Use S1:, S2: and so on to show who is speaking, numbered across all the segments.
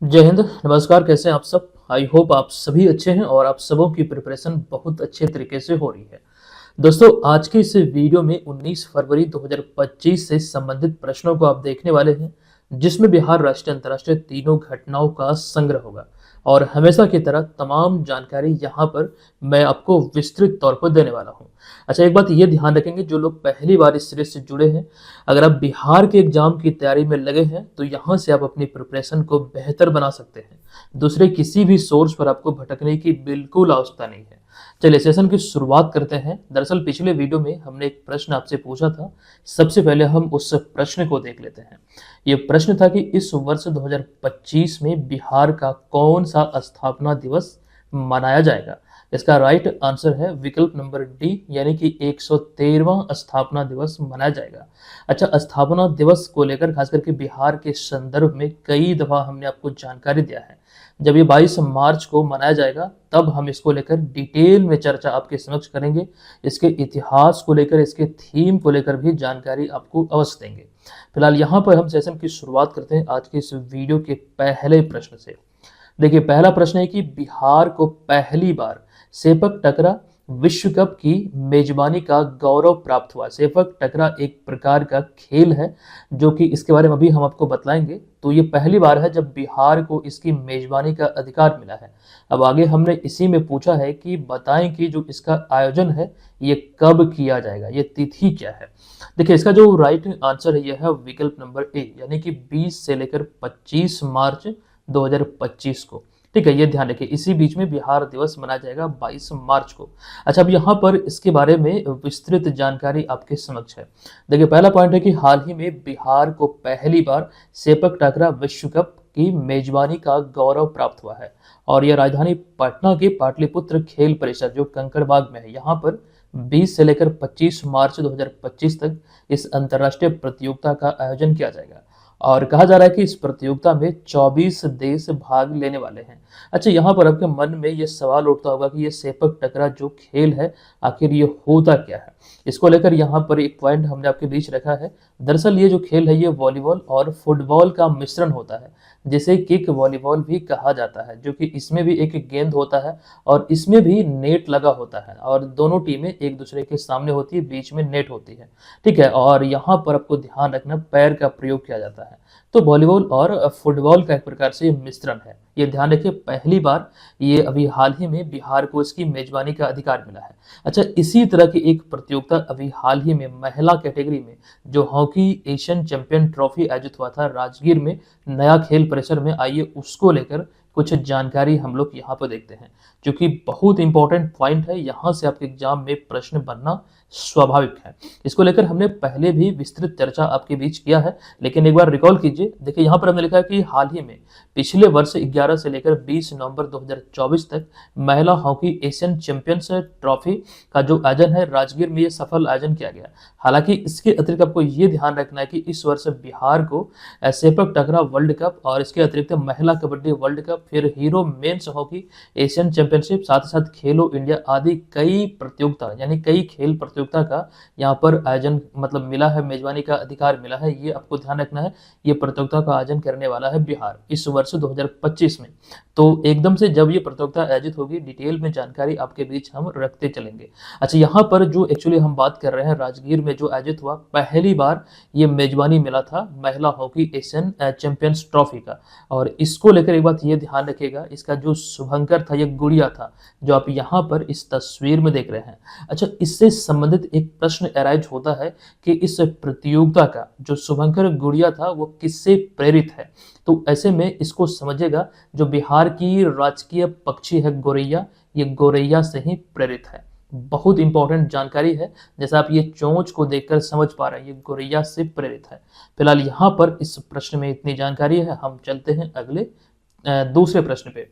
S1: जय हिंद। नमस्कार। कैसे हैं आप सब? आई होप आप सभी अच्छे हैं और आप सबों की प्रिपरेशन बहुत अच्छे तरीके से हो रही है। दोस्तों, आज के इस वीडियो में 19 फरवरी 2025 से संबंधित प्रश्नों को आप देखने वाले हैं, जिसमें बिहार राष्ट्रीय अंतर्राष्ट्रीय तीनों घटनाओं का संग्रह होगा। और हमेशा की तरह तमाम जानकारी यहाँ पर मैं आपको विस्तृत तौर पर देने वाला हूँ। अच्छा, एक बात ये ध्यान रखेंगे, जो लोग पहली बार इस सीरीज से जुड़े हैं, अगर आप बिहार के एग्जाम की तैयारी में लगे हैं तो यहाँ से आप अपनी प्रिपरेशन को बेहतर बना सकते हैं। दूसरे किसी भी सोर्स पर आपको भटकने की बिल्कुल आवश्यकता नहीं है। चलिए सेशन की शुरुआत करते हैं। दरअसल पिछले वीडियो में हमने एक प्रश्न आपसे पूछा था। सबसे पहले हम उस प्रश्न को देख लेते हैं। ये प्रश्न था कि इस वर्ष 2025 में बिहार का कौन सा स्थापना दिवस मनाया जाएगा। इसका राइट आंसर है विकल्प नंबर डी, यानी कि 113वां स्थापना दिवस मनाया जाएगा। अच्छा, स्थापना दिवस को लेकर खास करके बिहार के संदर्भ में कई दफा हमने आपको जानकारी दिया है। जब ये 22 मार्च को मनाया जाएगा तब हम इसको लेकर डिटेल में चर्चा आपके समक्ष करेंगे। इसके इतिहास को लेकर, इसके थीम को लेकर भी जानकारी आपको अवश्य देंगे। फिलहाल यहाँ पर हम सेशन की शुरुआत करते हैं आज के इस वीडियो के पहले प्रश्न से। देखिए, पहला प्रश्न है कि बिहार को पहली बार सेपक टकरा विश्व कप की मेजबानी का गौरव प्राप्त हुआ। सेपक टकरा एक प्रकार का खेल है, जो कि इसके बारे में अभी हम आपको बतलाएंगे। तो ये पहली बार है जब बिहार को इसकी मेजबानी का अधिकार मिला है। अब आगे हमने इसी में पूछा है कि बताएं कि जो इसका आयोजन है ये कब किया जाएगा, ये तिथि क्या है। देखिए, इसका जो राइट आंसर है यह है विकल्प नंबर ए, यानी कि 20 से लेकर 25 मार्च 2025 को। ठीक है, ये ध्यान रखिए, इसी बीच में बिहार दिवस मनाया जाएगा 22 मार्च को। अच्छा, अब यहाँ पर इसके बारे में विस्तृत जानकारी आपके समक्ष है। देखिए, पहला पॉइंट है कि हाल ही में बिहार को पहली बार सेपक टकरा विश्व कप की मेजबानी का गौरव प्राप्त हुआ है। और यह राजधानी पटना के पाटलिपुत्र खेल परिसर, जो कंकड़बाग में है, यहाँ पर 20 से लेकर 25 मार्च 2025 तक इस अंतर्राष्ट्रीय प्रतियोगिता का आयोजन किया जाएगा। और कहा जा रहा है कि इस प्रतियोगिता में 24 देश भाग लेने वाले हैं। अच्छा, यहाँ पर आपके मन में ये सवाल उठता होगा कि ये सेपक टकरा जो खेल है आखिर ये होता क्या है। इसको लेकर यहाँ पर एक पॉइंट हमने आपके बीच रखा है। दरअसल ये जो खेल है ये वॉलीबॉल और फुटबॉल का मिश्रण होता है, जिसे किक वॉलीबॉल भी कहा जाता है, जो कि इसमें भी एक गेंद होता है और इसमें भी नेट लगा होता है और दोनों टीमें एक दूसरे के सामने होती है, बीच में नेट होती है। ठीक है, और यहाँ पर आपको ध्यान रखना पैर का प्रयोग किया जाता है। तो वॉलीबॉल और फुटबॉल का एक प्रकार से मिश्रण है। ये ध्यान रखिए, पहली बार ये अभी हाल ही में बिहार को इसकी मेजबानी का अधिकार मिला है। अच्छा, इसी तरह की एक प्रतियोगिता अभी हाल ही में महिला कैटेगरी में जो हॉकी एशियन चैंपियन ट्रॉफी आयोजित हुआ था राजगीर में नया खेल परिसर में, आइए उसको लेकर कुछ जानकारी हम लोग यहाँ पर देखते हैं, जो कि बहुत इंपॉर्टेंट पॉइंट है। यहाँ से आपके एग्जाम में प्रश्न बनना स्वाभाविक है। इसको लेकर हमने पहले भी विस्तृत चर्चा आपके बीच किया है, लेकिन एक बार रिकॉल कीजिए। देखिए, यहाँ पर हमने लिखा है कि हाल ही में पिछले वर्ष 11 से लेकर 20 नवंबर 2024 तक महिला हॉकी एशियन चैंपियंस ट्रॉफी का जो आयोजन है राजगीर में, ये सफल आयोजन किया गया। हालांकि इसके अतिरिक्त आपको ये ध्यान रखना है कि इस वर्ष बिहार को सेपक टकरा वर्ल्ड कप और इसके अतिरिक्त महिला कबड्डी वर्ल्ड कप, फिर hero men's hockey Asian championship, साथ ही साथ खेलो इंडिया आदि कई प्रतियोगिता, यानी कई खेल प्रतियोगिता का यहाँ पर आयोजन मतलब मिला है, मेजबानी का अधिकार मिला है। ये आपको ध्यान रखना है, ये प्रतियोगिता का आयोजन करने वाला है बिहार इस वर्ष 2025 में। तो एकदम से जब ये प्रतियोगिता आयोजित होगी, डिटेल में जानकारी आपके बीच हम रखते चलेंगे। अच्छा, यहाँ पर जो एक्चुअली हम बात कर रहे हैं, राजगीर में जो आयोजित हुआ, पहली बार ये मेजबानी मिला था महिला हॉकी एशियन चैंपियंस ट्रॉफी का। और इसको लेकर एक बात ये ध्यान रखिएगा, इसका जो शुभंकर था, ये गुड़िया था, जो आप यहाँ पर इस तस्वीर में देख रहे हैं। अच्छा, इससे संबंधित एक प्रश्न अराइज होता है कि इस प्रतियोगिता का जो शुभंकर गुड़िया था वो किससे प्रेरित है। तो ऐसे में इसको समझिएगा, जो बिहार की राजकीय पक्षी है गोरैया, ये गोरैया से ही प्रेरित है। बहुत इंपॉर्टेंट जानकारी है, जैसा आप ये चोंच को देखकर समझ पा रहे हैं, ये गोरैया से प्रेरित है। फिलहाल यहाँ पर इस प्रश्न में इतनी जानकारी है। हम चलते हैं अगले दूसरे प्रश्न पे।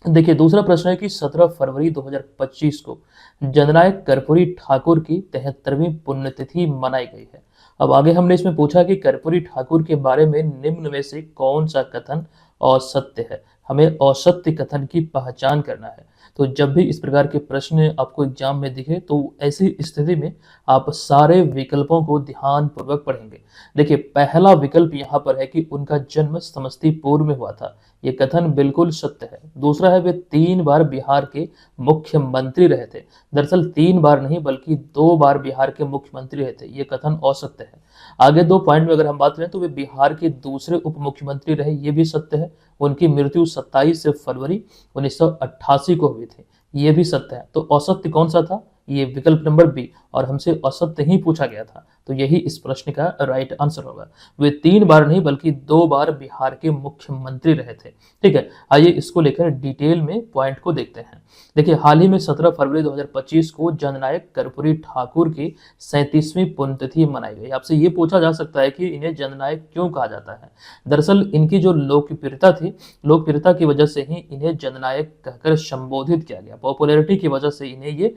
S1: देखिए, दूसरा प्रश्न है कि 17 फरवरी 2025 को जननायक कर्पूरी ठाकुर की 73वीं पुण्यतिथि मनाई गई है। अब आगे हमने इसमें पूछा कि कर्पूरी ठाकुर के बारे में निम्न में से कौन सा कथन असत्य है। हमें असत्य कथन की पहचान करना है। तो जब भी इस प्रकार के प्रश्न आपको एग्जाम में दिखे तो ऐसी स्थिति में आप सारे विकल्पों को ध्यानपूर्वक पढ़ेंगे। देखिए, पहला विकल्प यहाँ पर है कि उनका जन्म समस्तीपुर में हुआ था। ये कथन बिल्कुल सत्य है। दूसरा है, वे 3 बार बिहार के मुख्यमंत्री रहे थे। दरअसल 3 बार नहीं बल्कि 2 बार बिहार के मुख्यमंत्री रहे थे। ये कथन असत्य है। आगे 2 पॉइंट में अगर हम बात करें तो वे बिहार के दूसरे उप मुख्यमंत्री रहे, ये भी सत्य है। उनकी मृत्यु 27 फरवरी 1988 को हुई थी, ये भी सत्य है। तो असत्य कौन सा था? ये विकल्प नंबर बी, और हमसे असत्य ही पूछा गया था, तो यही इस प्रश्न का राइट आंसर होगा। वे 3 बार नहीं बल्कि 2 बार बिहार के मुख्यमंत्री रहे थे। ठीक है, आइए इसको लेकर डिटेल में पॉइंट को देखते हैं। देखिए, हाल ही में 17 फरवरी 2025 को जननायक कर्पूरी ठाकुर की 37वीं पुण्यतिथि मनाई गई। आपसे ये पूछा जा सकता है कि इन्हें जननायक क्यों कहा जाता है। दरअसल इनकी जो लोकप्रियता थी, लोकप्रियता की वजह से ही इन्हें जननायक कहकर संबोधित किया गया। पॉपुलैरिटी की वजह से इन्हें ये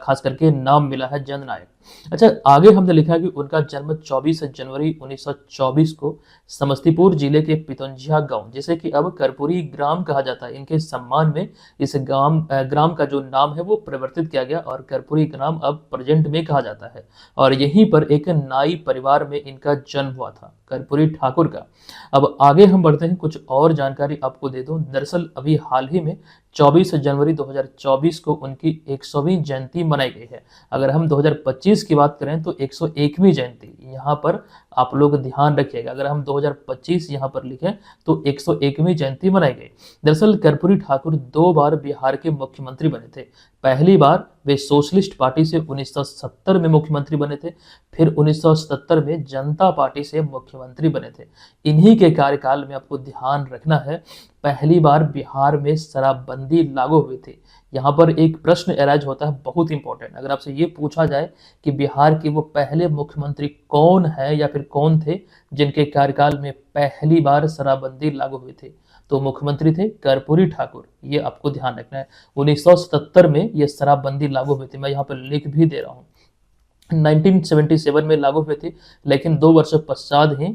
S1: खास करके नाम मिला है जननायक। अच्छा, आगे हमने लिखा कि उनका जन्म 24 जनवरी 1924 को समस्तीपुर जिले के पितुंजिया गांव, जिसे कि अब कर्पूरी ग्राम कहा जाता है, इनके सम्मान में इस ग्राम का जो नाम है वो परिवर्तित किया गया और कर्पूरी ग्राम अब प्रेजेंट में कहा जाता है। और यहीं पर एक नाई परिवार में इनका जन्म हुआ था, कर्पूरी ठाकुर का। अब आगे हम बढ़ते हैं, कुछ और जानकारी आपको दे दूं। दरअसल अभी हाल ही में 24 जनवरी 2024 को उनकी 100वीं जयंती मनाई गई है। अगर हम 2025 की बात करें तो 101वीं जयंती, यहाँ पर आप लोग ध्यान रखिएगा। अगर हम 2025 यहाँ पर लिखें तो 101वीं जयंती मनाई गई। दरअसल कर्पूरी ठाकुर 2 बार बिहार के मुख्यमंत्री बने थे। पहली बार वे सोशलिस्ट पार्टी से 1970 में मुख्यमंत्री बने थे, फिर 1977 में जनता पार्टी से मुख्यमंत्री बने थे। इन्हीं के कार्यकाल में आपको ध्यान रखना है, पहली बार बिहार में शराबबंदी लागू हुई थी। यहाँ पर एक प्रश्न अराइज होता है बहुत इंपॉर्टेंट। अगर आपसे ये पूछा जाए कि बिहार के वो पहले मुख्यमंत्री कौन है या फिर कौन थे जिनके कार्यकाल में पहली बार शराबबंदी लागू हुई थी, तो मुख्यमंत्री थे कर्पूरी ठाकुर। ये आपको ध्यान रखना है। 1977 में ये शराबबंदी लागू हुई थी, मैं यहाँ पर लिख भी दे रहा हूँ। 1977 में लागू हुई थी, लेकिन 2 वर्ष पश्चात ही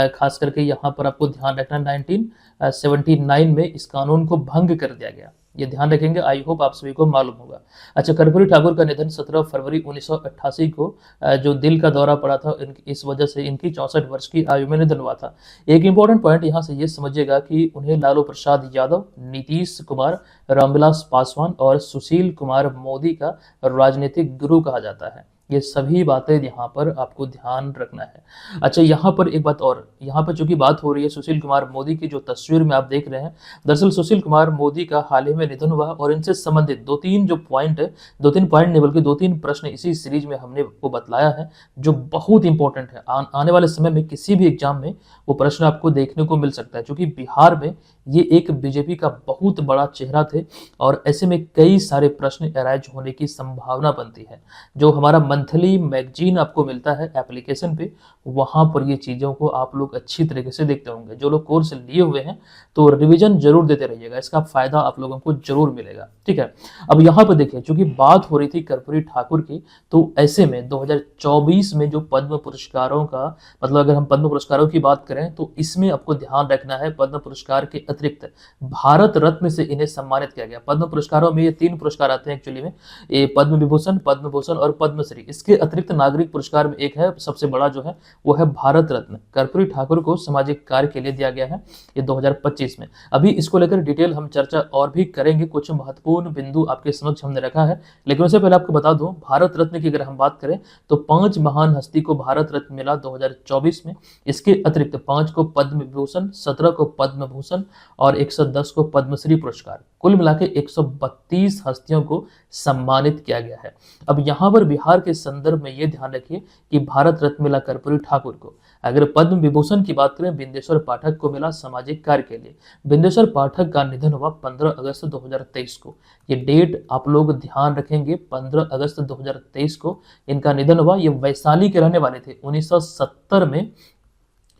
S1: खास करके यहाँ पर आपको ध्यान रखना 1979 में इस कानून को भंग कर दिया गया। ये ध्यान रखेंगे, आई होप आप सभी को मालूम होगा। अच्छा, कर्पूरी ठाकुर का निधन 17 फरवरी 1988 को जो दिल का दौरा पड़ा था, इस वजह से इनकी 64 वर्ष की आयु में निधन हुआ था। एक इंपॉर्टेंट पॉइंट यहाँ से ये समझिएगा कि उन्हें लालू प्रसाद यादव, नीतीश कुमार, रामविलास पासवान और सुशील कुमार मोदी का राजनीतिक गुरु कहा जाता है। ये सभी बातें यहाँ पर आपको ध्यान रखना है। अच्छा, यहाँ पर एक बात और, यहाँ पर चूंकि बात हो रही है सुशील कुमार मोदी की, जो तस्वीर में आप देख रहे हैं, दरअसल सुशील कुमार मोदी का हाल ही में निधन हुआ और इनसे संबंधित 2-3 जो पॉइंट है, 2-3 पॉइंट नहीं बल्कि 2-3 प्रश्न इसी सीरीज में हमने आपको बतलाया है जो बहुत इंपॉर्टेंट है। आने वाले समय में किसी भी एग्जाम में वो प्रश्न आपको देखने को मिल सकता है, क्योंकि बिहार में ये एक बीजेपी का बहुत बड़ा चेहरा थे और ऐसे में कई सारे प्रश्न अराइज होने की संभावना बनती है। जो हमारा मंथली मैगजीन आपको मिलता है एप्लीकेशन पे, वहां पर ये चीजों को आप लोग अच्छी तरीके से देखते होंगे। जो लोग कोर्स लिए हुए हैं तो रिवीजन जरूर देते रहिएगा, इसका फायदा आप लोगों को जरूर मिलेगा। ठीक है, अब यहाँ पर देखिए, चूंकि बात हो रही थी कर्पूरी ठाकुर की, तो ऐसे में 2024 में जो पद्म पुरस्कारों का, मतलब अगर हम पद्म पुरस्कारों की बात करें तो इसमें आपको ध्यान रखना है, पद्म पुरस्कार के अतिरिक्त भारत रत्न से इन्हें सम्मानित किया गया। पद्म पुरस्कारों में ये 3 पुरस्कार आते हैं एक्चुअली में, ये पद्म विभूषण, पद्म भूषण और पद्मश्री। इसके अतिरिक्त नागरिक पुरस्कार में एक है, सबसे बड़ा जो है वो है भारत रत्न। कर्पूरी ठाकुर को सामाजिक कार्य के लिए दिया गया है ये 2025 में। अभी इसको लेकर डिटेल हम चर्चा और भी करेंगे, कुछ महत्वपूर्ण बिंदु आपके समक्ष हमने रखा है। लेकिन उससे पहले आपको बता दूं, भारत रत्न की अगर हम बात करें तो 5 महान हस्ती को भारत रत्न मिला 2024 में। इसके अतिरिक्त 5 को पद्म विभूषण, 17 को पद्म भूषण और 110 को पद्मश्री पुरस्कार, कुल मिला के 132 हस्तियों को सम्मानित किया गया है। अब यहाँ पर बिहार के संदर्भ में ये ध्यान रखिए कि भारत रत्न मिला कर्पूरी ठाकुर को। अगर पद्म विभूषण की बात करें, बिंदेश्वर पाठक को मिला सामाजिक कार्य के लिए। बिंदेश्वर पाठक का निधन हुआ 15 अगस्त 2023 को। ये डेट आप लोग ध्यान रखेंगे, 15 अगस्त 2023 को इनका निधन हुआ। ये वैशाली के रहने वाले थे। 1970 में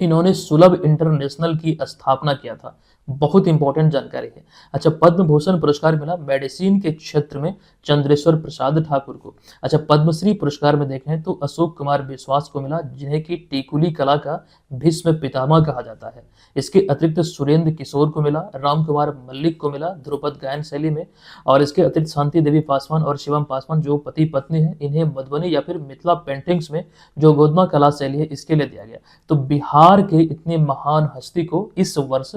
S1: इन्होंने सुलभ इंटरनेशनल की स्थापना किया था। बहुत इंपॉर्टेंट जानकारी है। अच्छा, पद्म भूषण पुरस्कार मिला मेडिसिन के क्षेत्र में चंद्रेश्वर प्रसाद ठाकुर को। अच्छा, पद्मश्री पुरस्कार में देखें तो अशोक कुमार विश्वास को मिला, जिन्हें की टीकुली कला का भीष्म पितामह कहा जाता है। इसके अतिरिक्त सुरेंद्र किशोर को मिला, राम कुमार मल्लिक को मिला ध्रुपद गायन शैली में, और इसके अतिरिक्त शांति देवी पासवान और शिवम पासवान जो पति पत्नी है, इन्हें मधुबनी या फिर मिथिला पेंटिंग्स में जो गोदमा कला शैली है इसके लिए दिया गया। तो बिहार के इतने महान हस्ती को इस वर्ष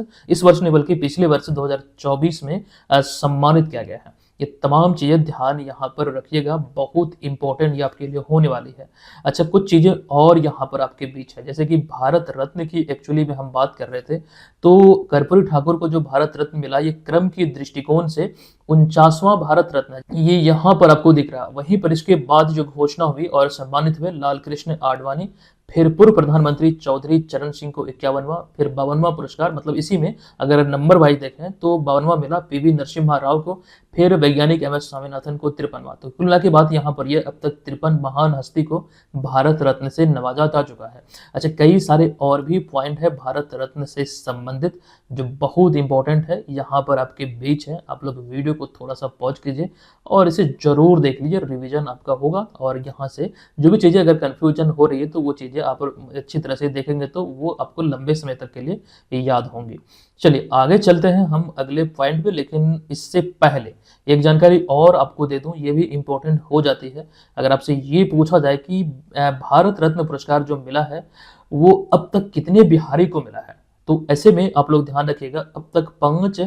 S1: नहीं बल्कि पिछले वर्ष 2024 में सम्मानित किया गया है। ये तमाम चीजें ध्यान यहाँ पर रखिएगा, बहुत इंपॉर्टेंट ये आपके लिए होने वाली है। अच्छा, कुछ चीजें और यहाँ पर आपके बीच है, जैसे कि भारत रत्न की एक्चुअली में हम बात कर रहे थे, तो कर्पूरी ठाकुर को जो भारत रत्न मिला ये क्रम की दृष्टिकोण से 49वां भारत रत्न है, ये यहाँ पर आपको दिख रहा है। वहीं पर इसके बाद जो घोषणा हुई और सम्मानित हुए लाल कृष्ण आडवाणी, फिर पूर्व प्रधानमंत्री चौधरी चरण सिंह को 51वां, फिर 52वां पुरस्कार, मतलब इसी में अगर नंबर वाइज देखें तो 52वां मिला पीवी नरसिम्हा राव को, फिर वैज्ञानिक एमएस स्वामीनाथन को 53वां। तो कुल मिला के बाद यहाँ पर यह अब तक 53 महान हस्ती को भारत रत्न से नवाजा जा चुका है। अच्छा, कई सारे और भी पॉइंट है भारत रत्न से संबंधित जो बहुत इंपॉर्टेंट है, यहाँ पर आपके बीच है। आप लोग वीडियो को थोड़ा सा पॉज कीजिए और इसे जरूर देख लीजिए, रिवीजन आपका होगा। और यहाँ से जो भी चीजें अगर कंफ्यूजन हो रही है तो वो चीजें आप अच्छी तरह से देखेंगे तो वो आपको लंबे समय तक के लिए याद होंगी। चलिए आगे चलते हैं हम अगले पॉइंट पे, लेकिन इससे पहले एक जानकारी और आपको दे दूं, ये भी इंपॉर्टेंट हो जाती है। अगर आपसे ये पूछा जाए कि भारत रत्न पुरस्कार जो मिला है वो अब तक कितने बिहारी को मिला है, तो ऐसे में आप लोग ध्यान रखिएगा अब तक 5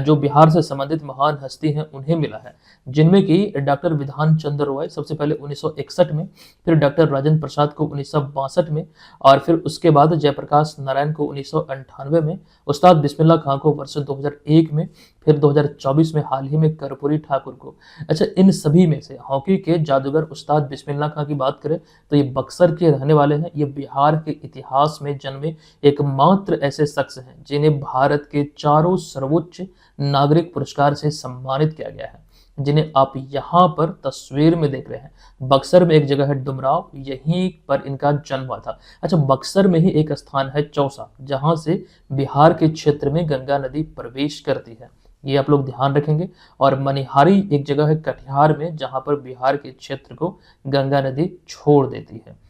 S1: जो बिहार से संबंधित महान हस्ती हैं उन्हें मिला है, जिनमें कि डॉक्टर विधान चंद्र रॉय सबसे पहले 1961 में, फिर डॉक्टर राजेंद्र प्रसाद को 1962 में, और फिर उसके बाद जयप्रकाश नारायण को 1998 में, उस्ताद बिस्मिल्लाह खां को वर्ष 2001 में, फिर 2024 में हाल ही में कर्पूरी ठाकुर को। अच्छा, इन सभी में से हॉकी के जादूगर उस्ताद बिस्मिल्लाह खां की बात करें तो ये बक्सर के रहने वाले हैं। ये बिहार के इतिहास में जन्मे एकमात्र ऐसे शख्स हैं जिन्हें भारत के चारों सर्वोच्च नागरिक पुरस्कार से सम्मानित किया गया है, जिन्हें आप यहाँ पर तस्वीर में देख रहे हैं। बक्सर में एक जगह है डुमराव, यहीं पर इनका जन्म हुआ था। अच्छा, बक्सर में ही एक स्थान है चौसा, जहां से बिहार के क्षेत्र में गंगा नदी प्रवेश करती है, ये आप लोग ध्यान रखेंगे। और मनिहारी एक जगह है कटिहार में, जहां पर बिहार के क्षेत्र को गंगा नदी छोड़ देती है।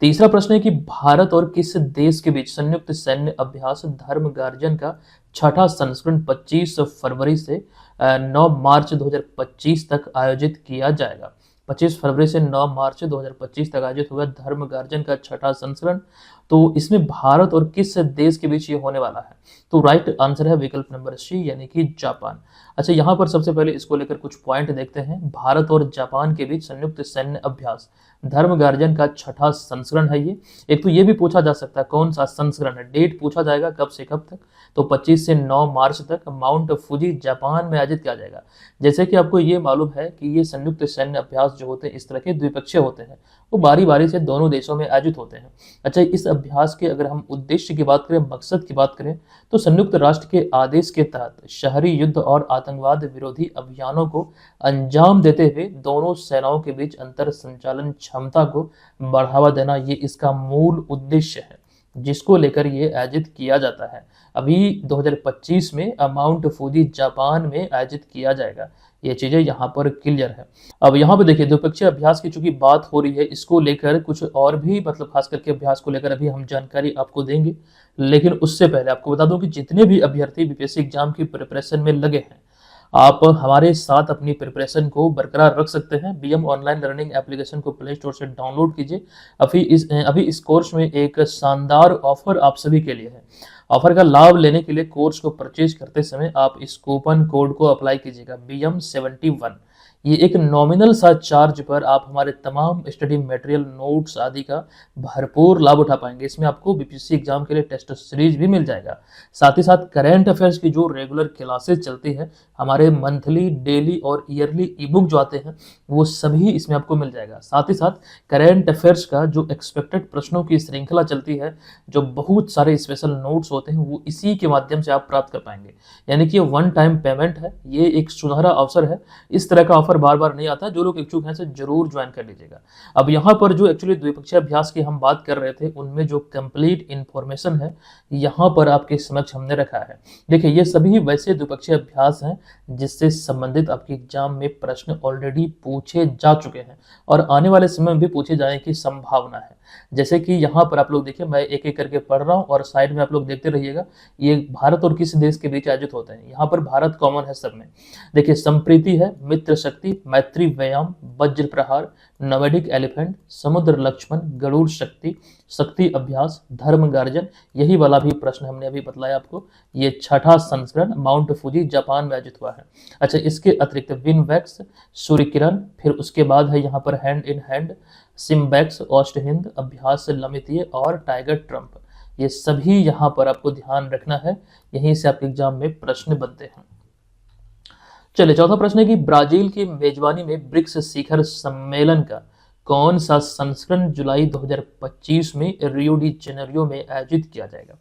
S1: तीसरा प्रश्न है कि भारत और किस देश के बीच संयुक्त सैन्य अभ्यास धर्म गार्जन का छठा संस्करण 25 फरवरी से 9 मार्च 2025 तक आयोजित किया जाएगा। 25 फरवरी से 9 मार्च 2025 तक आयोजित हुआ धर्म गार्जन का छठा संस्करण। तो इसमें भारत और किस देश के बीच ये होने वाला है, तो राइट आंसर है विकल्प नंबर सी, यानी कि जापान। अच्छा, यहाँ पर सबसे पहले इसको लेकर कुछ पॉइंट देखते हैं। भारत और जापान के बीच संयुक्त सैन्य अभ्यास धर्म गार्जन का छठा संस्करण है ये। एक तो ये भी पूछा जा सकता है कौन सा संस्करण है, डेट पूछा जाएगा कब से कब तक, तो 25 से 9 मार्च तक माउंट फुजी जापान में आयोजित किया जाएगा। जैसे कि आपको ये मालूम है कि ये संयुक्त सैन्य अभ्यास जो होते हैं इस तरह के द्विपक्षीय होते हैं, वो बारी बारी से दोनों देशों में आयोजित होते हैं। अच्छा, इस अभ्यास के अगर हम उद्देश्य की बात करें, मकसद की बात करें, तो संयुक्त राष्ट्र के आदेश के तहत शहरी युद्ध और आतंकवाद विरोधी अभियानों को अंजाम देते हुए दोनों सेनाओं के बीच अंतर संचालन क्षमता को बढ़ावा देना, ये इसका मूल उद्देश्य है जिसको लेकर ये आयोजित किया जाता है। अभी 2025 में माउंट फूजी जापान में आयोजित किया जाएगा। ये चीजें यहाँ पर क्लियर है। अब यहाँ पे देखिए द्विपक्षीय अभ्यास की चूंकि बात हो रही है, इसको लेकर कुछ और भी मतलब खास करके अभ्यास को लेकर अभी हम जानकारी आपको देंगे, लेकिन उससे पहले आपको बता दूं कि जितने भी अभ्यर्थी बीपीएससी एग्जाम की प्रिपरेशन में लगे हैं, आप हमारे साथ अपनी प्रिपरेशन को बरकरार रख सकते हैं। बीएम ऑनलाइन लर्निंग एप्लीकेशन को प्ले स्टोर से डाउनलोड कीजिए। अभी इस कोर्स में एक शानदार ऑफर आप सभी के लिए है। ऑफर का लाभ लेने के लिए कोर्स को परचेज करते समय आप इस कूपन कोड को अप्लाई कीजिएगा BM71। ये एक नॉमिनल सा चार्ज पर आप हमारे तमाम स्टडी मटेरियल, नोट्स आदि का भरपूर लाभ उठा पाएंगे। इसमें आपको बीपीएससी एग्जाम के लिए टेस्ट सीरीज भी मिल जाएगा। साथ ही साथ करंट अफेयर्स की जो रेगुलर क्लासेस चलती है, हमारे मंथली, डेली और ईयरली ई बुक जो आते हैं वो सभी इसमें आपको मिल जाएगा। साथ ही साथ करेंट अफेयर्स का जो एक्सपेक्टेड प्रश्नों की श्रृंखला चलती है, जो बहुत सारे स्पेशल नोट्स होते हैं, वो इसी के माध्यम से आप प्राप्त कर पाएंगे। यानी कि वन टाइम पेमेंट है, ये एक सुनहरा अवसर है। इस तरह का ऑफर बार बार नहीं आता। जो लोग इच्छुक हैं से जरूर ज्वाइन कर लीजिएगा। अब यहाँ पर जो एक्चुअली द्विपक्षीय अभ्यास की हम बात कर रहे थे, उनमें जो कंप्लीट इंफॉर्मेशन है यहाँ पर आपके समक्ष हमने रखा है। देखिए, ये सभी वैसे द्विपक्षीय अभ्यास हैं जिससे संबंधित आपके एग्जाम में प्रश्न ऑलरेडी पूछे जा चुके हैं और आने वाले समय में भी पूछे जाने की संभावना है। जैसे कि यहाँ पर आप लोग देखिए, मैं एक एक करके पढ़ रहा हूँ और साइड में आप लोग देखते रहिएगा। ये भारत और किस देश के बीच आयोजित होते हैं। यहाँ पर भारत कॉमन है सब में। देखिए, संप्रीति है, मित्र शक्ति, मैत्री व्यायाम, वज्र प्रहार, नवेडिक एलिफेंट, समुद्र लक्ष्मण, गरुड़ शक्ति, शक्ति अभ्यास, धर्म गार्जन, यही वाला भी प्रश्न हमने अभी बतलाया आपको। ये छठा संस्करण माउंट फूजी जापान में आयोजित हुआ है। अच्छा, इसके अतिरिक्त विन वैक्स, सूर्य किरण, फिर उसके बाद है यहाँ पर हैंड इन हैंड, सिम्बैक्स, ऑस्ट हिंद, अभ्यास लमितीय और टाइगर ट्रंप। ये सभी यहाँ पर आपको ध्यान रखना है, यहीं से आपके एग्जाम में प्रश्न बनते हैं। चलिए, चौथा प्रश्न है कि ब्राजील की मेजबानी में ब्रिक्स शिखर सम्मेलन का कौन सा संस्करण जुलाई 2025 में रियो डी जेनेरियो में आयोजित किया जाएगा।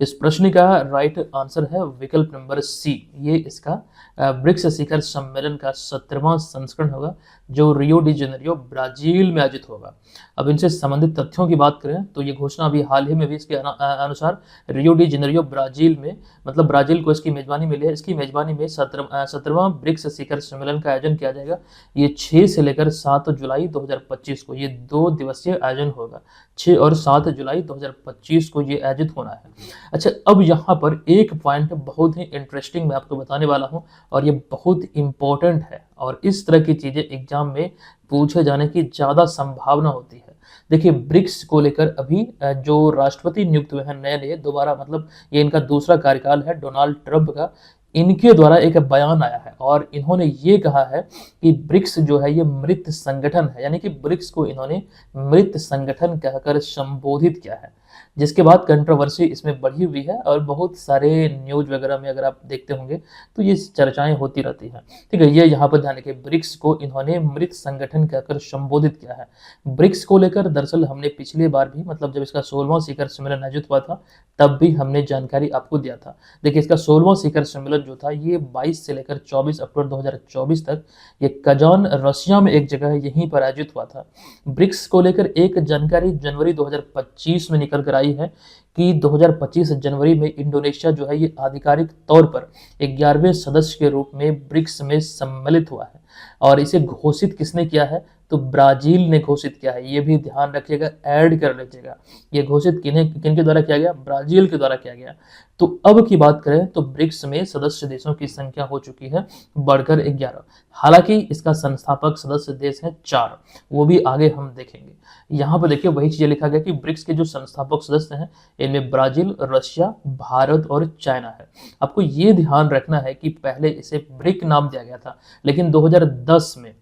S1: इस प्रश्न का राइट आंसर है विकल्प नंबर सी। ये इसका ब्रिक्स शिखर सम्मेलन का 17वां संस्करण होगा जो रियो डी जेनेरियो ब्राजील में आयोजित होगा। अब इनसे संबंधित तथ्यों की बात करें तो ये घोषणा अभी हाल ही में भी इसके अनुसार रियो डी जेनेरियो ब्राजील में, मतलब ब्राजील को इसकी मेजबानी मिली है। इसकी मेजबानी में 17वां ब्रिक्स शिखर सम्मेलन का आयोजन किया जाएगा। ये 6 से लेकर 7 जुलाई 2025 को ये 2 दिवसीय आयोजन होगा। 6 और 7 जुलाई 2025 को ये आयोजित होना है। अच्छा, अब यहाँ पर एक पॉइंट बहुत ही इंटरेस्टिंग मैं आपको बताने वाला हूँ और ये बहुत इंपॉर्टेंट है और इस तरह की चीजें एग्जाम में पूछे जाने की ज्यादा संभावना होती है। देखिए, ब्रिक्स को लेकर अभी जो राष्ट्रपति नियुक्त हुए हैं नए दोबारा, मतलब ये इनका दूसरा कार्यकाल है डोनाल्ड ट्रंप का, इनके द्वारा एक बयान आया है और इन्होंने ये कहा है कि ब्रिक्स जो है ये मृत संगठन है। यानी कि ब्रिक्स को इन्होंने मृत संगठन कहकर संबोधित किया है, जिसके बाद कंट्रोवर्सी इसमें बढ़ी हुई है और बहुत सारे न्यूज वगैरह में अगर आप देखते होंगे तो ये चर्चाएं होती रहती हैं। ठीक है, ये यहाँ पर ध्यान रखिए, ब्रिक्स को इन्होंने मृत संगठन कहकर संबोधित किया है। ब्रिक्स को लेकर दरअसल हमने पिछली बार भी, मतलब जब इसका 16वां शिखर सम्मेलन आयोजित हुआ था तब भी हमने जानकारी आपको दिया था। देखिए, इसका 16वां शिखर सम्मेलन जो था ये 22 से लेकर 24 अक्टूबर 2024 तक ये कजान रशिया में एक जगह है, यहीं पर आयोजित हुआ था। ब्रिक्स को लेकर एक जानकारी जनवरी 2025 में निकल कर आई है कि 2025 जनवरी में इंडोनेशिया जो है ये आधिकारिक तौर पर 11वें सदस्य के रूप में ब्रिक्स में सम्मिलित हुआ है। और इसे घोषित किसने किया है, तो ब्राजील ने घोषित किया है। ये भी ध्यान रखिएगा, ऐड कर लीजिएगा। ये घोषित किन के द्वारा किया गया, ब्राजील के द्वारा किया गया। तो अब की बात करें तो ब्रिक्स में सदस्य देशों की संख्या हो चुकी है बढ़कर 11। हालांकि इसका संस्थापक सदस्य देश है 4, वो भी आगे हम देखेंगे। यहाँ पर देखिए वही चीजें लिखा गया कि ब्रिक्स के जो संस्थापक सदस्य हैं इनमें ब्राजील, रशिया, भारत और चाइना है। आपको ये ध्यान रखना है कि पहले इसे ब्रिक नाम दिया गया था, लेकिन 2010 में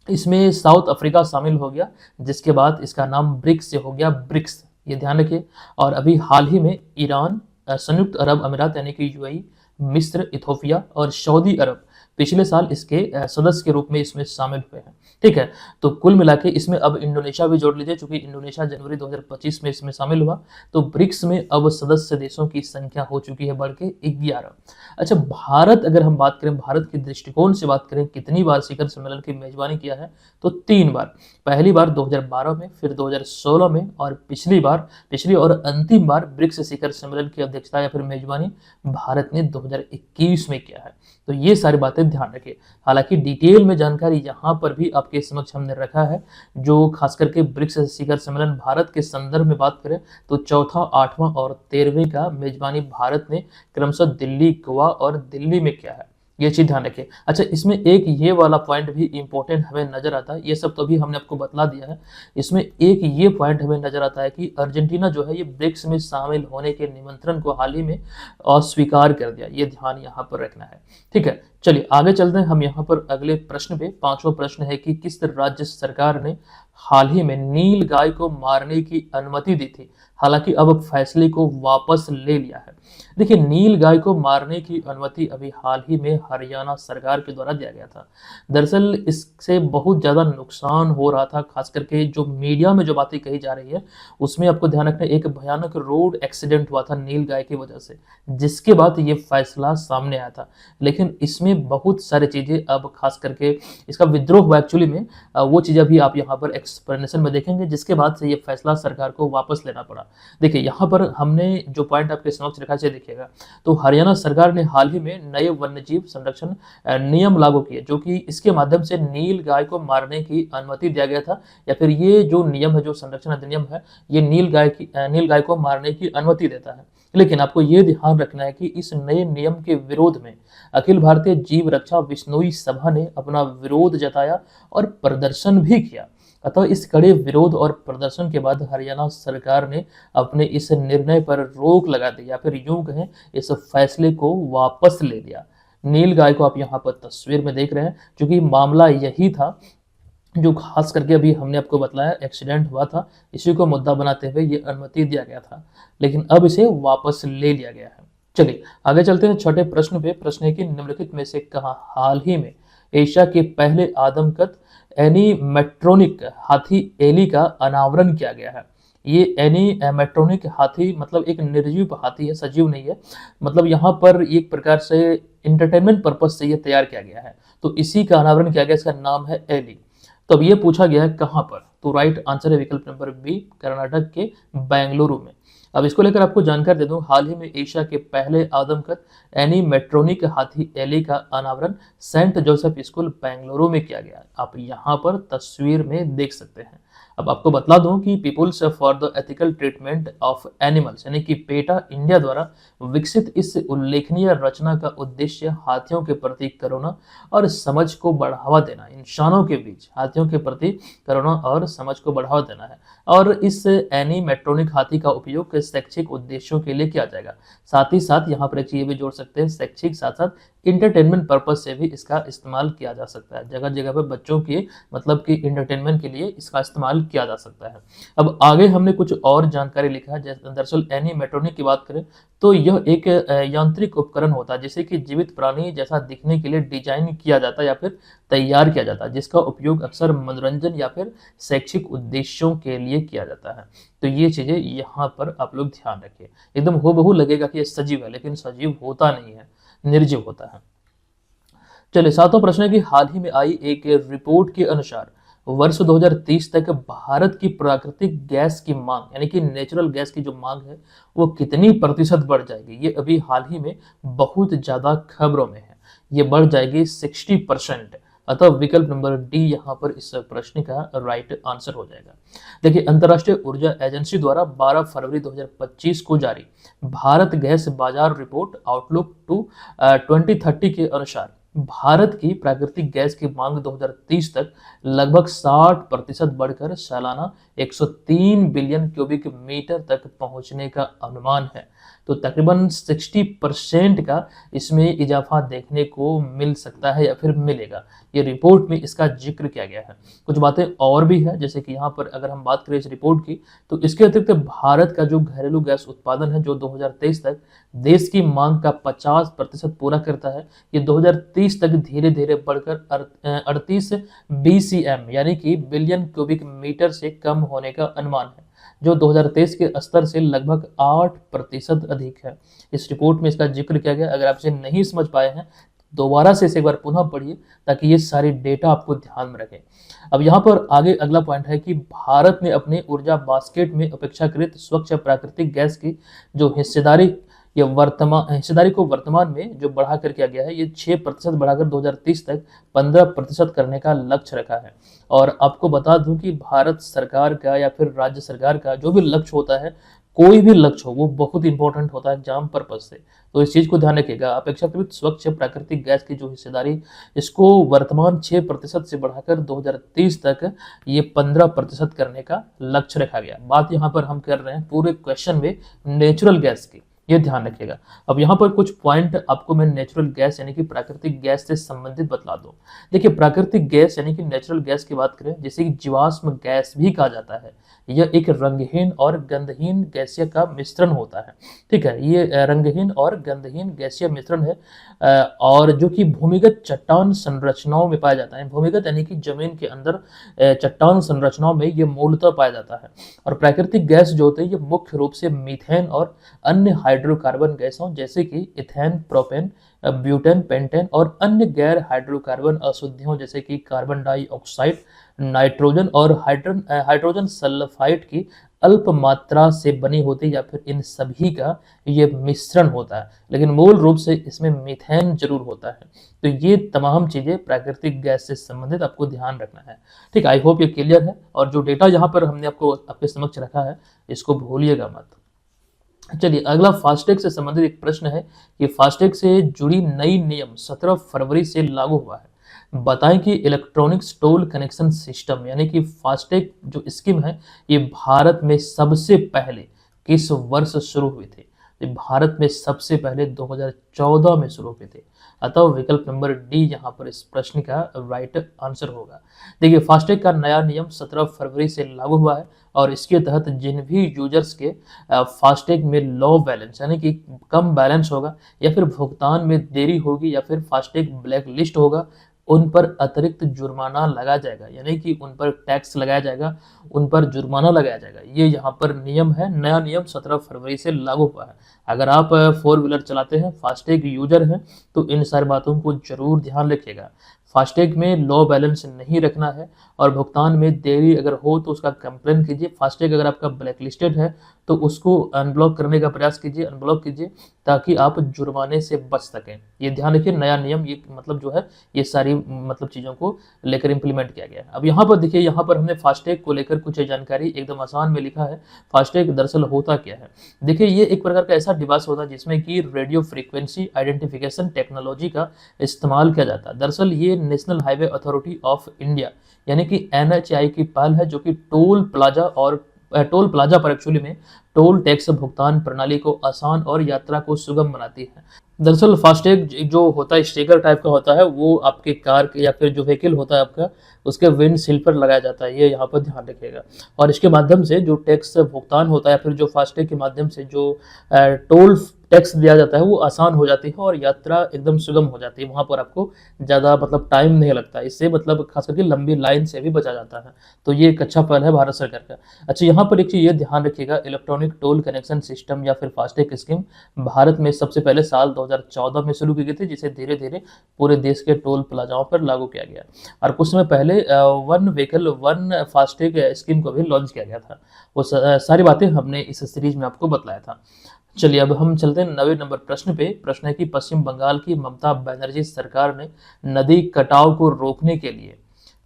S1: इसमें साउथ अफ्रीका शामिल हो गया, जिसके बाद इसका नाम ब्रिक्स से हो गया ब्रिक्स। ये ध्यान रखिए। और अभी हाल ही में ईरान, संयुक्त अरब अमीरात यानी कि यूएई, मिस्र, इथोपिया और सऊदी अरब पिछले साल इसके सदस्य के रूप में इसमें शामिल हुए हैं। ठीक है, तो कुल मिला के इसमें अब इंडोनेशिया भी जोड़ लीजिए, चूंकि इंडोनेशिया जनवरी 2025 में इसमें शामिल हुआ। तो ब्रिक्स में अब सदस्य देशों की संख्या हो चुकी है बढ़ के 11। अच्छा, भारत अगर हम बात करें, भारत के दृष्टिकोण से बात करें, कितनी बार शिखर सम्मेलन की मेजबानी किया है, तो 3 बार। पहली बार 2012 में, फिर 2016 में और पिछली और अंतिम बार ब्रिक्स शिखर सम्मेलन की अध्यक्षता या फिर मेजबानी भारत ने 2021 में किया है। तो ये सारी बातें ध्यान रखिए। हालांकि डिटेल में जानकारी यहाँ पर भी आपके समक्ष हमने रखा है, जो खास करके ब्रिक्स शिखर सम्मेलन भारत के संदर्भ में बात करें तो चौथा, 8वां और 13वें का मेजबानी भारत ने क्रमशः दिल्ली, गोवा और दिल्ली में किया है। ये चीज ध्यान रखिए। अच्छा, इसमें एक ये वाला पॉइंट भी इंपॉर्टेंट हमें नजर आता है। ये सब तो अभी हमने आपको बतला दिया है। इसमें एक ये पॉइंट हमें नजर आता है कि अर्जेंटीना जो है ये ब्रिक्स में शामिल होने के निमंत्रण को हाल ही में अस्वीकार कर दिया। ये ध्यान यहाँ पर रखना है। ठीक है, चलिए आगे चलते हैं हम यहाँ पर अगले प्रश्न पे। 5वां प्रश्न है कि किस राज्य सरकार ने हाल ही में नील गाय को मारने की अनुमति दी थी, हालांकि अब फैसले को वापस ले लिया है। देखिए, नील गाय को मारने की अनुमति अभी हाल ही में हरियाणा सरकार के द्वारा दिया गया था। दरअसल इससे बहुत ज़्यादा नुकसान हो रहा था, खास करके जो मीडिया में जो बातें कही जा रही है, उसमें आपको ध्यान रखना है, एक भयानक रोड एक्सीडेंट हुआ था नील गाय की वजह से, जिसके बाद ये फैसला सामने आया था। लेकिन इसमें बहुत सारी चीज़ें अब खास करके इसका विद्रोह हुआ एक्चुअली में, वो चीज़ अभी आप यहाँ पर एक्सप्लेनेशन में देखेंगे, जिसके बाद से ये फैसला सरकार को वापस लेना पड़ा। देखिए, यहाँ पर हमने जो पॉइंट आपके समक्ष रखा है देखिएगा, तो हरियाणा सरकार ने हाल ही में नए वन्यजीव संरक्षण नियम लागू किए, जो कि इसके माध्यम से नील गाय को मारने की अनुमति दिया गया था, या फिर ये जो नियम है, जो संरक्षण अधिनियम है, ये नील गाय को मारने की अनुमति देता है। लेकिन आपको ये ध्यान रखना है कि इस नए नियम के विरोध में अखिल भारतीय जीव रक्षा विश्नोई सभा ने अपना विरोध जताया और प्रदर्शन भी किया। अतः इस कड़े विरोध और प्रदर्शन के बाद हरियाणा सरकार ने अपने इस निर्णय पर रोक लगा दी, या फिर यूं कहें इस फैसले को वापस ले लिया। नील गाय को आप यहाँ पर तस्वीर में देख रहे हैं, क्योंकि मामला यही था जो खास करके अभी हमने आपको बताया एक्सीडेंट हुआ था, इसी को मुद्दा बनाते हुए ये अनुमति दिया गया था, लेकिन अब इसे वापस ले लिया गया है। चलिए आगे चलते हैं छठे प्रश्न पे। प्रश्न है कि निम्नलिखित में से कहाँ हाल ही में एशिया के पहले आदमकद एनीमेट्रोनिक हाथी एली का अनावरण किया गया है। ये एनीमेट्रोनिक हाथी मतलब एक निर्जीव हाथी है, सजीव नहीं है। मतलब यहाँ पर एक प्रकार से इंटरटेनमेंट पर्पज से ये तैयार किया गया है, तो इसी का अनावरण किया गया। इसका नाम है एली। तो अब ये पूछा गया है कहाँ पर, तो राइट आंसर है विकल्प नंबर बी, कर्नाटक के बेंगलुरु में। अब इसको लेकर आपको जानकारी दे दूं, हाल ही में एशिया के पहले आदमकद एनीमेट्रोनिक हाथी एली का अनावरण सेंट जोसेफ स्कूल बेंगलुरु में किया गया। आप यहाँ पर तस्वीर में देख सकते हैं। अब आपको बता दूं कि peoples for the ethical treatment of animals यानी कि पेटा इंडिया द्वारा विकसित इस उल्लेखनीय रचना का उद्देश्य हाथियों के प्रति करुणा और समझ को बढ़ावा देना, इंसानों के बीच हाथियों के प्रति करुणा और समझ को बढ़ावा देना है। और इस एनीमेट्रोनिक हाथी का उपयोग शैक्षिक उद्देश्यों के लिए किया जाएगा। साथ ही साथ यहाँ पर एक चीज भी जोड़ सकते हैं, शैक्षिक साथ साथ इंटरटेनमेंट पर्पज से भी इसका इस्तेमाल किया जा सकता है। जगह जगह पर बच्चों के मतलब कि इंटरटेनमेंट के लिए इसका इस्तेमाल किया जा सकता है। अब आगे हमने कुछ और जानकारी लिखा है। दरअसल एनीमेट्रोनिक की बात करें तो यह एक यांत्रिक उपकरण होता है, जैसे कि जीवित प्राणी जैसा दिखने के लिए डिजाइन किया जाता है या फिर तैयार किया जाता है, जिसका उपयोग अक्सर मनोरंजन या फिर शैक्षिक उद्देश्यों के लिए किया जाता है। तो ये चीजें यहाँ पर आप लोग ध्यान रखिए। एकदम हूबहू लगेगा कि ये सजीव है, लेकिन सजीव होता नहीं है, निर्जीव होता है। चलिए सातवां प्रश्न है कि हाल ही में आई एक रिपोर्ट के अनुसार वर्ष 2030 तक भारत की प्राकृतिक गैस की मांग यानी कि नेचुरल गैस की जो मांग है वो कितनी प्रतिशत बढ़ जाएगी। ये अभी हाल ही में बहुत ज्यादा खबरों में है। ये बढ़ जाएगी 60%। अतः विकल्प नंबर डी यहाँ पर इस प्रश्न का राइट आंसर हो जाएगा। देखिए, अंतर्राष्ट्रीय ऊर्जा एजेंसी द्वारा 12 फरवरी 2025 को जारी भारत गैस बाजार रिपोर्ट आउटलुक टू 2030 के अनुसार भारत की प्राकृतिक गैस की मांग 2030 तक लगभग 60% बढ़कर सालाना 103 बिलियन क्यूबिक मीटर तक पहुंचने का अनुमान है। तो तकरीबन 60% का इसमें इजाफा देखने को मिल सकता है या फिर मिलेगा। ये रिपोर्ट में इसका जिक्र किया गया है। कुछ बातें और भी है, जैसे कि यहाँ पर अगर हम बात करें इस रिपोर्ट की, तो इसके अतिरिक्त भारत का जो घरेलू गैस उत्पादन है जो 2023 तक देश की मांग का 50% पूरा करता है, ये 2030 तक धीरे धीरे बढ़कर 38 BCM यानी कि बिलियन क्यूबिक मीटर से कम होने का अनुमान है, जो 2023 के स्तर से लगभग 8% अधिक है। इस रिपोर्ट में इसका जिक्र किया गया। अगर आप इसे नहीं समझ पाए हैं, दोबारा से इसे एक बार पुनः पढ़िए ताकि ये सारी डेटा आपको ध्यान में रखें। अब यहाँ पर आगे अगला पॉइंट है कि भारत ने अपने ऊर्जा बास्केट में अपेक्षाकृत स्वच्छ प्राकृतिक गैस की जो हिस्सेदारी को वर्तमान में जो बढ़ा कर किया गया है, ये 6% बढ़ाकर 2030 तक 15% करने का लक्ष्य रखा है। और आपको बता दूं कि भारत सरकार का या फिर राज्य सरकार का जो भी लक्ष्य होता है, कोई भी लक्ष्य हो, वो बहुत इंपॉर्टेंट होता है एग्जाम पर्पज से। तो इस चीज को ध्यान रखिएगा। अपेक्षाकृत स्वच्छ प्राकृतिक गैस की जो हिस्सेदारी, इसको वर्तमान 6% से बढ़ाकर 2030 तक ये 15% करने का लक्ष्य रखा गया। बात यहाँ पर हम कर रहे हैं पूरे क्वेश्चन में नेचुरल गैस की, ये ध्यान रखिएगा। अब यहाँ पर कुछ पॉइंट आपको मैं नेचुरल गैस यानी कि प्राकृतिक गैस से संबंधित बतला दूं। देखिए, प्राकृतिक गैस यानी कि नेचुरल गैस की बात करें, जैसे कि जीवाश्म गैस भी कहा जाता है, यह एक रंगहीन और गंधहीन गैसीय का मिश्रण होता है। ठीक है, ये रंगहीन और गंधहीन गैसीय मिश्रण है और जो कि भूमिगत चट्टान संरचनाओं में पाया जाता है। भूमिगत यानी कि जमीन के अंदर चट्टान संरचनाओं में ये मूलतः पाया जाता है। और प्राकृतिक गैस जो होते हैं ये मुख्य रूप से मीथेन और अन्य हाइड्रोकार्बन गैसों जैसे कि इथेन, प्रोपेन, ब्यूटेन, पेंटेन और अन्य गैर हाइड्रोकार्बन अशुद्धियों जैसे कि कार्बन डाइऑक्साइड, नाइट्रोजन और हाइड्रोजन सल्फाइड की अल्प मात्रा से बनी होती है या फिर इन सभी का ये मिश्रण होता है, लेकिन मूल रूप से इसमें मीथेन जरूर होता है। तो ये तमाम चीजें प्राकृतिक गैस से संबंधित आपको ध्यान रखना है। ठीक, आई होप ये क्लियर है और जो डेटा यहाँ पर हमने आपको आपके समक्ष रखा है इसको भूलिएगा मत। चलिए अगला फास्टैग से संबंधित एक प्रश्न है कि फास्टैग से जुड़ी नई नियम 17 फरवरी से लागू हुआ है। बताएं कि इलेक्ट्रॉनिक्स टोल कनेक्शन सिस्टम यानी कि फास्टैग जो स्कीम है ये भारत में सबसे पहले किस वर्ष शुरू हुई थी। ये भारत में सबसे पहले 2014 में शुरू हुई थी। अतः विकल्प नंबर डी यहाँ पर इस प्रश्न का राइट आंसर होगा। देखिए फास्टैग का नया नियम 17 फरवरी से लागू हुआ है और इसके तहत जिन भी यूजर्स के फास्टैग में लो बैलेंस यानी कि कम बैलेंस होगा या फिर भुगतान में देरी होगी या फिर फास्टैग ब्लैक लिस्ट होगा उन पर अतिरिक्त जुर्माना लगाया जाएगा, यानी कि उन पर टैक्स लगाया जाएगा, उन पर जुर्माना लगाया जाएगा। ये यहाँ पर नियम है, नया नियम 17 फरवरी से लागू हुआ है। अगर आप फोर व्हीलर चलाते हैं, फास्टैग यूजर हैं, तो इन सारी बातों को जरूर ध्यान रखिएगा। फास्टैग में लो बैलेंस नहीं रखना है और भुगतान में देरी अगर हो तो उसका कंप्लेन कीजिए। फास्टैग अगर आपका ब्लैक लिस्टेड है तो उसको अनब्लॉक करने का प्रयास कीजिए, अनब्लॉक कीजिए ताकि आप जुर्माने से बच सकें। ये ध्यान रखिए, नया नियम ये मतलब जो है ये सारी मतलब चीज़ों को लेकर इम्प्लीमेंट किया गया है। अब यहाँ पर देखिए, यहाँ पर हमने फास्टैग को लेकर कुछ जानकारी एकदम आसान में लिखा है। फास्टैग दरअसल होता क्या है, देखिए ये एक प्रकार का ऐसा डिवाइस होता है जिसमें कि रेडियो फ्रीक्वेंसी आइडेंटिफिकेशन टेक्नोलॉजी का इस्तेमाल किया जाता है। दरअसल ये national highway authority of India यानी कि NHAI की पहल है जो कि टोल प्लाजा पर एक्चुअली में टोल टैक्स भुगतान प्रणाली को आसान और यात्रा को सुगम बनाती है। दरअसल फास्टैग जो होता है स्टिकर टाइप का होता है, वो आपके कार के या फिर जो व्हीकल होता है आपका उसके विंडशील्ड पर लगाया जाता है, ये यहाँ पर ध्यान रखिएगा। और इसके माध्यम से जो टैक्स भुगतान होता है या फिर जो फास्टैग के माध्यम से जो टोल टैक्स दिया जाता है वो आसान हो जाती है और यात्रा एकदम सुगम हो जाती है। वहाँ पर आपको ज़्यादा मतलब टाइम नहीं लगता, इससे मतलब खास करके लंबी लाइन से भी बचा जाता है। तो ये एक अच्छा पहल है भारत सरकार का। अच्छा, यहाँ पर एक चीज़ ये ध्यान रखिएगा, इलेक्ट्रॉनिक टोल कनेक्शन सिस्टम या फिर फास्टैग स्कीम भारत में सबसे पहले साल 2014 में शुरू की गई थी, जिसे धीरे धीरे पूरे देश के टोल प्लाजाओं पर लागू किया गया। और कुछ समय पहले one vehicle one FASTag scheme को भी लॉन्च किया गया था। वो सारी बातें हमने इस सीरीज में आपको बताया था। चलिए अब हम चलते हैं 9वें नंबर प्रश्न पे। प्रश्न है कि पश्चिम बंगाल की ममता बनर्जी सरकार ने नदी कटाव को रोकने के लिए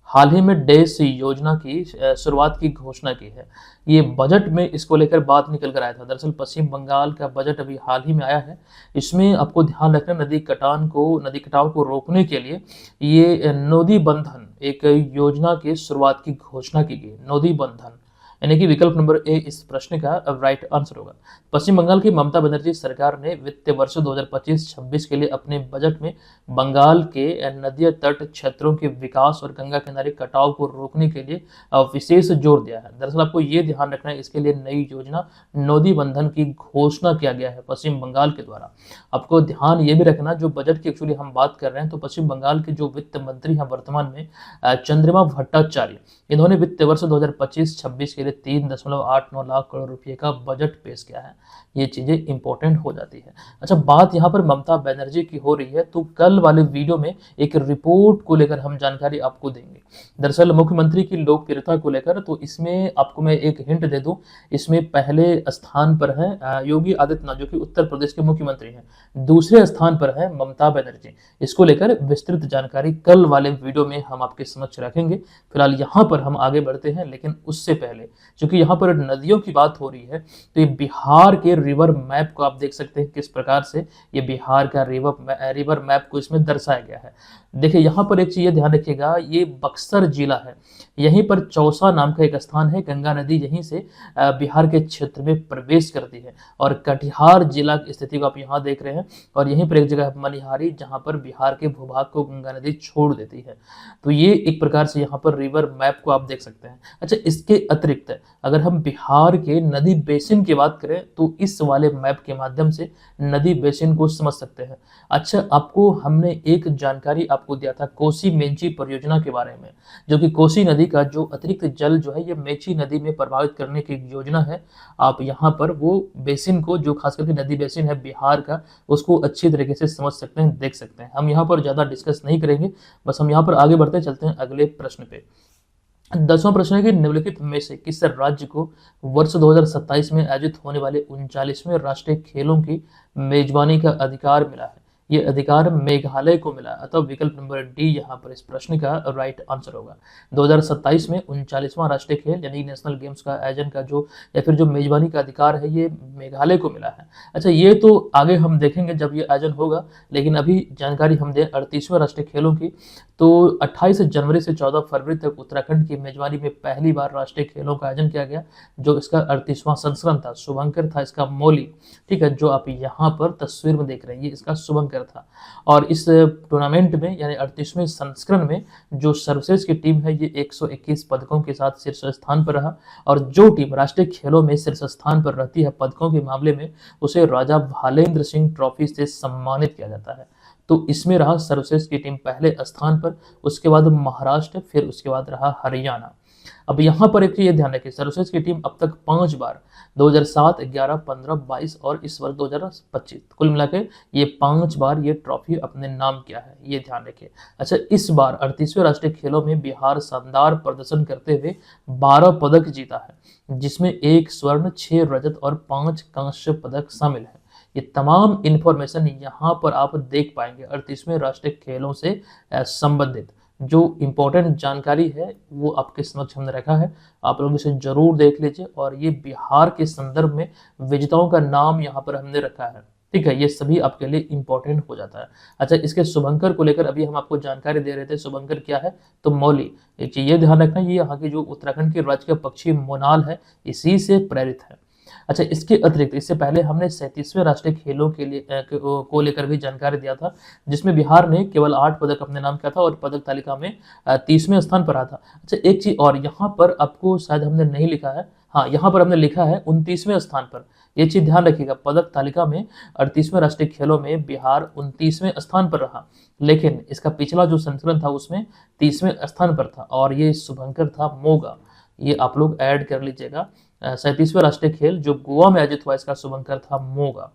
S1: हाल ही में डैश योजना की शुरुआत की घोषणा की है। ये बजट में इसको लेकर बात निकल कर आया था। दरअसल पश्चिम बंगाल का बजट अभी हाल ही में आया है। इसमें आपको ध्यान रखना नदी कटाव को रोकने के लिए ये नोदी बंधन एक योजना की शुरुआत की घोषणा की गई। नोदी बंधन यानी कि विकल्प नंबर ए इस प्रश्न का राइट आंसर होगा। पश्चिम बंगाल की ममता बनर्जी सरकार ने वित्तीय वर्ष 2025-26 के लिए अपने बजट में बंगाल के नदी तट क्षेत्रों के विकास और गंगा किनारे कटाव को रोकने के लिए विशेष जोर दिया है। दरअसल आपको ये ध्यान रखना है, इसके लिए नई योजना नोदी बंधन की घोषणा किया गया है पश्चिम बंगाल के द्वारा। आपको ध्यान ये भी रखना, जो बजट की एक्चुअली हम बात कर रहे हैं तो पश्चिम बंगाल के जो वित्त मंत्री हैं वर्तमान में चंद्रिमा भट्टाचार्य, इन्होंने वित्तीय वर्ष 2025-26 के लिए 3.89 लाख करोड़ रुपए का बजट पेश किया है। ये चीजें इंपॉर्टेंट हो जाती है। अच्छा, बात यहाँ पर ममता बनर्जी की हो रही है तो कल वाले वीडियो में एक रिपोर्ट को लेकर हम जानकारी आपको देंगे। दरअसल मुख्यमंत्री की लोकप्रियता को लेकर, तो इसमें आपको मैं एक हिंट दे दूं, इसमें पहले स्थान पर है योगी आदित्यनाथ जो कि उत्तर प्रदेश के मुख्यमंत्री हैं, दूसरे स्थान पर है ममता बनर्जी। इसको लेकर विस्तृत जानकारी कल वाले वीडियो में हम आपके समक्ष रखेंगे। फिलहाल यहाँ पर हम आगे बढ़ते हैं, लेकिन उससे पहले क्योंकि यहाँ पर नदियों की बात हो रही है तो ये बिहार के रिवर मैप को आप देख सकते हैं किस प्रकार से ये बिहार का रिवर मैप को इसमें दर्शाया गया है। देखिए यहाँ पर एक चीज ध्यान रखिएगा, ये बक्सर जिला है, यहीं पर चौसा नाम का एक स्थान है। गंगा नदी यहीं से बिहार के क्षेत्र में प्रवेश करती है और कटिहार जिला की स्थिति को आप यहाँ देख रहे हैं और यहीं पर एक जगह मनिहारी जहाँ पर बिहार के भूभाग को गंगा नदी छोड़ देती है। तो ये एक प्रकार से यहाँ पर रिवर मैप को आप देख सकते हैं। अच्छा, इसके अतिरिक्त अतिरिक्त अगर हम बिहार के नदी बेसिन की बात करें तो इस वाले मैप के माध्यम से नदी बेसिन को समझ सकते हैं। अच्छा, आपको हमने एक जानकारी आपको दिया था कोसी मेची परियोजना के बारे में, जो कि कोसी नदी का जो अतिरिक्त जल जो है ये मेची नदी में प्रभावित करने की एक योजना है। आप यहाँ पर वो बेसिन को, जो खास करके नदी बेसिन है बिहार का, उसको अच्छी तरीके से समझ सकते हैं, देख सकते हैं। हम यहाँ पर ज़्यादा डिस्कस नहीं करेंगे, बस हम यहाँ पर आगे बढ़ते चलते हैं अगले प्रश्न पे। 10वां प्रश्न है कि निम्नलिखित में से किस राज्य को वर्ष 2027 में आयोजित होने वाले 39वें राष्ट्रीय खेलों की मेजबानी का अधिकार मिला है? ये अधिकार मेघालय को मिला, अतः विकल्प नंबर डी यहाँ पर इस प्रश्न का राइट आंसर होगा। 2027 में 39वां राष्ट्रीय खेल यानी नेशनल गेम्स का आयोजन का जो या फिर जो मेजबानी का अधिकार है ये मेघालय को मिला है। अच्छा, ये तो आगे हम देखेंगे जब ये आयोजन होगा, लेकिन अभी जानकारी हम दें 38वें राष्ट्रीय खेलों की, तो 28 जनवरी से 14 फरवरी तक उत्तराखंड की मेजबानी में पहली बार राष्ट्रीय खेलों का आयोजन किया गया, जो इसका 38वां संस्करण था। शुभंकर था इसका मौली, ठीक है, जो आप यहाँ पर तस्वीर में देख रहे हैं ये इसका शुभंकर था। और इस टूर्नामेंट में यानी 38वें संस्करण में जो सर्वश्रेष्ठ की टीम है ये 121 पदकों के साथ शीर्ष स्थान पर रहा, और जो टीम राष्ट्रीय खेलों में शीर्ष स्थान पर रहती है पदकों के मामले में, उसे राजा भालेंद्र सिंह ट्रॉफी से सम्मानित किया जाता है। तो इसमें रहा सर्वश्रेष्ठ की टीम पहले स्थान पर, उसके बाद महाराष्ट्र, फिर उसके बाद रहा हरियाणा। अब यहाँ पर एक ये ध्यान रखें, सर्वश्रेष्ठ की टीम अब तक 5 बार 2007, 11, 15, 22 और इस वर्ष 2025 कुल मिलाकर ये 5 बार ये ट्रॉफी अपने नाम किया है, ये ध्यान रखें। अच्छा, इस बार 38वें राष्ट्रीय खेलों में बिहार शानदार प्रदर्शन करते हुए 12 पदक जीता है, जिसमें 1 स्वर्ण, 6 रजत और 5 कांस्य पदक शामिल है। ये तमाम इंफॉर्मेशन यहाँ पर आप देख पाएंगे 38वें राष्ट्रीय खेलों से संबंधित जो इंपॉर्टेंट जानकारी है वो आपके समक्ष हमने रखा है। आप लोग इसे जरूर देख लीजिए, और ये बिहार के संदर्भ में विजेताओं का नाम यहाँ पर हमने रखा है, ठीक है, ये सभी आपके लिए इंपॉर्टेंट हो जाता है। अच्छा, इसके शुभंकर को लेकर अभी हम आपको जानकारी दे रहे थे, शुभंकर क्या है, तो मौली। एक चीज ये ध्यान रखना, ये यहाँ की जो उत्तराखंड की राजकीय पक्षी मोनाल है इसी से प्रेरित है। अच्छा, इसके अतिरिक्त इससे पहले हमने 37वें राष्ट्रीय खेलों के लिए को लेकर भी जानकारी दिया था, जिसमें बिहार ने केवल 8 पदक अपने नाम किया था और पदक तालिका में 30वें स्थान पर रहा था। अच्छा, एक चीज और यहाँ पर आपको शायद हमने नहीं लिखा है, हाँ यहाँ पर हमने लिखा है 29वें स्थान पर, ये चीज ध्यान रखिएगा। पदक तालिका में 38वें राष्ट्रीय खेलों में बिहार 29वें स्थान पर रहा, लेकिन इसका पिछला जो संस्करण था उसमें 30वें स्थान पर था, और ये शुभंकर था मोगा, ये आप लोग ऐड कर लीजिएगा। 37वें राष्ट्रीय खेल जो गोवा में आयोजित हुआ इसका शुभंकर था मोगा।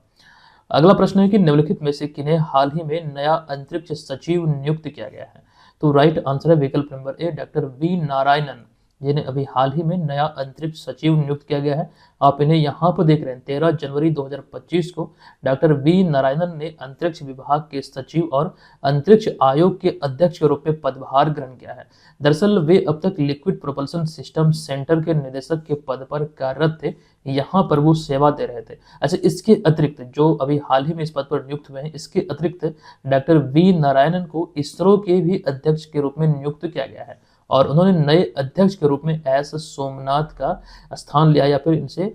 S1: अगला प्रश्न है कि निम्नलिखित में से किन्हें हाल ही में नया अंतरिक्ष सचिव नियुक्त किया गया है? तो राइट आंसर है विकल्प number A, doctor V Narayanan, जिन्हें अभी हाल ही में नया अंतरिक्ष सचिव नियुक्त किया गया है। आप इन्हें यहाँ पर देख रहे हैं। 13 जनवरी 2025 को डॉक्टर वी नारायणन ने अंतरिक्ष विभाग के सचिव और अंतरिक्ष आयोग के अध्यक्ष के रूप में पदभार ग्रहण किया है। दरअसल वे अब तक लिक्विड प्रोपल्शन सिस्टम सेंटर के निदेशक के पद पर कार्यरत थे, यहाँ पर वो सेवा दे रहे थे। अच्छा, इसके अतिरिक्त जो अभी हाल ही में इस पद पर नियुक्त हुए हैं, इसके अतिरिक्त डॉक्टर वी नारायणन को इसरो के भी अध्यक्ष के रूप में नियुक्त किया गया है, और उन्होंने नए अध्यक्ष के रूप में एस सोमनाथ का स्थान लिया, या फिर इनसे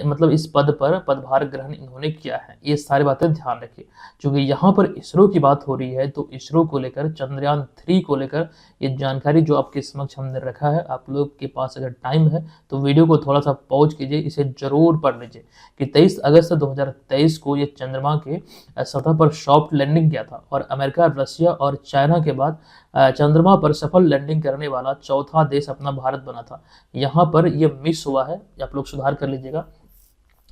S1: मतलब इस पद पर पदभार ग्रहण इन्होंने किया है। ये सारी बातें ध्यान रखिए। क्योंकि यहाँ पर इसरो की बात हो रही है, तो इसरो को लेकर, चंद्रयान 3 को लेकर ये जानकारी जो आपके समक्ष हमने रखा है, आप लोग के पास अगर टाइम है तो वीडियो को थोड़ा सा पॉज कीजिए, इसे जरूर पढ़ लीजिए कि 23 अगस्त 2023 को ये चंद्रमा के सतह पर सॉफ्ट लैंडिंग किया था, और अमेरिका, रशिया और चाइना के बाद चंद्रमा पर सफल लैंडिंग करने वाला चौथा देश अपना भारत बना था। यहाँ पर ये मिस हुआ है, आप लोग सुधार कर लीजिएगा,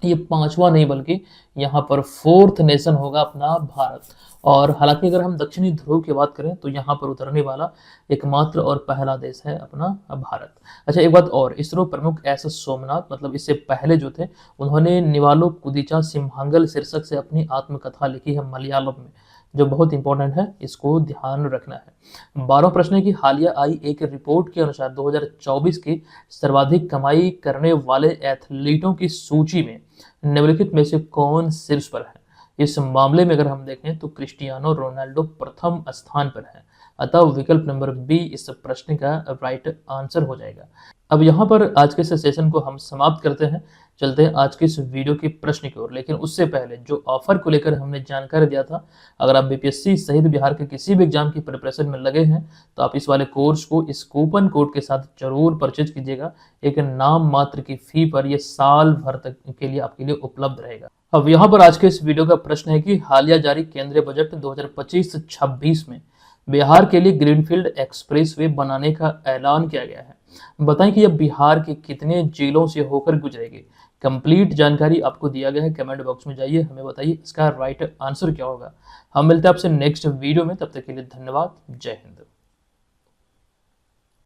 S1: ये 5वां नहीं बल्कि यहाँ पर 4th नेशन होगा अपना भारत। और हालांकि अगर हम दक्षिणी ध्रुव की बात करें तो यहाँ पर उतरने वाला एकमात्र और पहला देश है अपना भारत। अच्छा, एक बात और, इसरो प्रमुख एस सोमनाथ, मतलब इससे पहले जो थे, उन्होंने निवालो कुदिचा सिम्हांगल शीर्षक से अपनी आत्मकथा लिखी है मलयालम में, जो बहुत इंपॉर्टेंट है, इसको ध्यान रखना है। 12वां प्रश्न है कि हालिया आई एक रिपोर्ट के अनुसार 2024 की सर्वाधिक कमाई करने वाले एथलीटों की सूची में निम्नलिखित में से कौन शीर्ष पर है? इस मामले में अगर हम देखें तो क्रिस्टियानो रोनाल्डो प्रथम स्थान पर है, अतः विकल्प नंबर बी इस प्रश्न का राइट आंसर हो जाएगा। अब यहाँ पर आज के सेशन को हम समाप्त करते हैं। चलते हैं आज के इस वीडियो के प्रश्न की ओर। लेकिन उससे पहले जो ऑफर को लेकर हमने जानकारी दिया था, अगर आप बीपीएससी सहित बिहार के किसी भी एग्जाम की प्रिपरेशन में लगे हैं तो आप इस वाले कोर्स को इस कूपन कोड के साथ जरूर परचेज कीजिएगा। एक नाम मात्र की फी पर यह साल भर तक के लिए आपके लिए उपलब्ध रहेगा। अब यहाँ पर आज के इस वीडियो का प्रश्न है कि हालिया जारी केंद्रीय बजट 2025-26 में बिहार के लिए ग्रीनफील्ड एक्सप्रेसवे बनाने का ऐलान किया गया है। बताएं कि यह बिहार के कितने जिलों से होकर गुजरेगी। कंप्लीट जानकारी आपको दिया गया है, कमेंट बॉक्स में जाइए, हमें बताइए इसका राइट आंसर क्या होगा। हम मिलते हैं आपसे नेक्स्ट वीडियो में, तब तक के लिए धन्यवाद। जय हिंद।